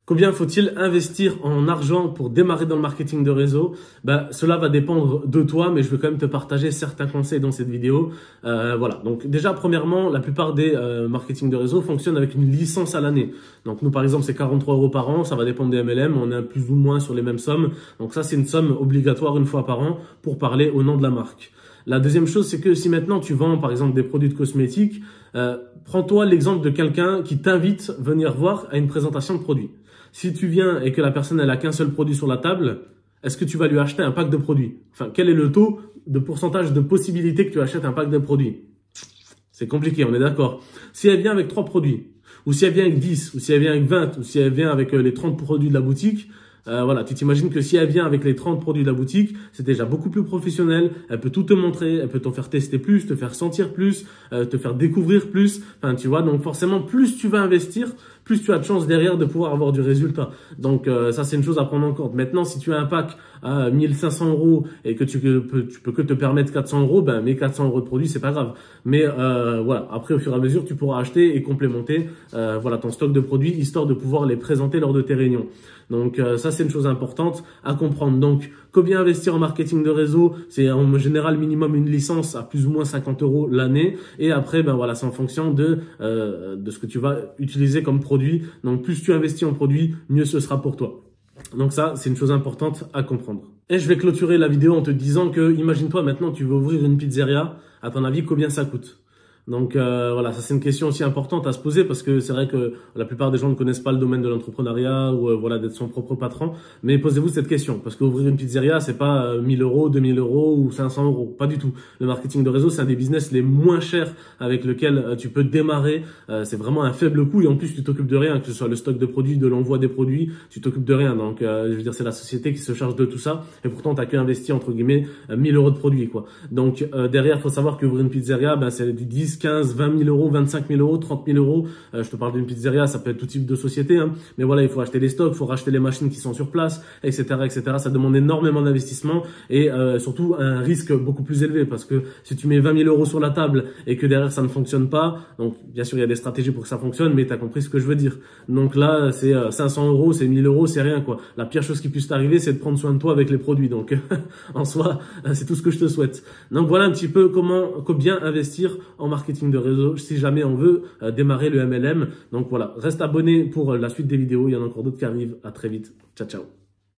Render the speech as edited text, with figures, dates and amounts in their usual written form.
Combien faut-il investir en argent pour démarrer dans le marketing de réseau? Cela va dépendre de toi, mais je vais quand même te partager certains conseils dans cette vidéo. Voilà. Donc déjà, premièrement, la plupart des marketing de réseau fonctionnent avec une licence à l'année. Donc nous, par exemple, c'est 43 € par an. Ça va dépendre des MLM. On est plus ou moins sur les mêmes sommes. Donc ça, c'est une somme obligatoire une fois par an pour parler au nom de la marque. La deuxième chose, c'est que si maintenant tu vends, par exemple, des produits de cosmétiques, prends-toi l'exemple de quelqu'un qui t'invite à venir voir à une présentation de produits. Si tu viens et que la personne elle a qu'un seul produit sur la table, est-ce que tu vas lui acheter un pack de produits? Enfin, quel est le taux de pourcentage de possibilité que tu achètes un pack de produits? C'est compliqué, on est d'accord. Si elle vient avec 3 produits, ou si elle vient avec 10, ou si elle vient avec 20, ou si elle vient avec les 30 produits de la boutique, voilà, tu t'imagines que si elle vient avec les 30 produits de la boutique, c'est déjà beaucoup plus professionnel. Elle peut tout te montrer, elle peut t'en faire tester plus, te faire sentir plus, te faire découvrir plus. Enfin, tu vois, donc forcément, plus tu vas investir, plus tu as de chances derrière de pouvoir avoir du résultat. Donc ça, c'est une chose à prendre en compte. Maintenant, si tu as un pack à 1500 € et que tu peux que te permettre 400 €, mais 400 € de produits, c'est pas grave. Mais voilà, après, au fur et à mesure, tu pourras acheter et complémenter voilà, ton stock de produits, histoire de pouvoir les présenter lors de tes réunions. Donc ça, c'est une chose importante à comprendre. Donc, combien investir en marketing de réseau? C'est en général minimum une licence à plus ou moins 50 € l'année. Et après, voilà, c'est en fonction de ce que tu vas utiliser comme produit. Donc, plus tu investis en produit, mieux ce sera pour toi. Donc ça, c'est une chose importante à comprendre. Et je vais clôturer la vidéo en te disant que, imagine-toi maintenant, tu veux ouvrir une pizzeria. À ton avis, combien ça coûte? Donc voilà, ça c'est une question aussi importante à se poser parce que c'est vrai que la plupart des gens ne connaissent pas le domaine de l'entrepreneuriat ou voilà d'être son propre patron. Mais posez-vous cette question parce qu'ouvrir une pizzeria c'est pas 1000 €, 2000 € ou 500 €, pas du tout. Le marketing de réseau c'est un des business les moins chers avec lequel tu peux démarrer. C'est vraiment un faible coût et en plus tu t'occupes de rien, que ce soit le stock de produits, de l'envoi des produits, tu t'occupes de rien. Donc je veux dire c'est la société qui se charge de tout ça et pourtant t'as que investi entre guillemets 1000 € de produits quoi. Donc derrière faut savoir qu'ouvrir une pizzeria c'est du 10, 15, 20 000 €, 25 000 €, 30 000 €. Je te parle d'une pizzeria, ça peut être tout type de société. Hein. Mais voilà, il faut acheter les stocks, il faut racheter les machines qui sont sur place, etc., etc. Ça demande énormément d'investissement et surtout un risque beaucoup plus élevé parce que si tu mets 20 000 € sur la table et que derrière ça ne fonctionne pas, donc bien sûr il y a des stratégies pour que ça fonctionne, mais tu as compris ce que je veux dire. Donc là, c'est 500 €, c'est 1000 €, c'est rien quoi. La pire chose qui puisse t'arriver, c'est de prendre soin de toi avec les produits. Donc en soi, c'est tout ce que je te souhaite. Donc voilà un petit peu comment bien investir en marketing de réseau si jamais on veut démarrer le MLM. Donc voilà, reste abonné pour la suite des vidéos. Il y en a encore d'autres qui arrivent. À très vite. Ciao, ciao.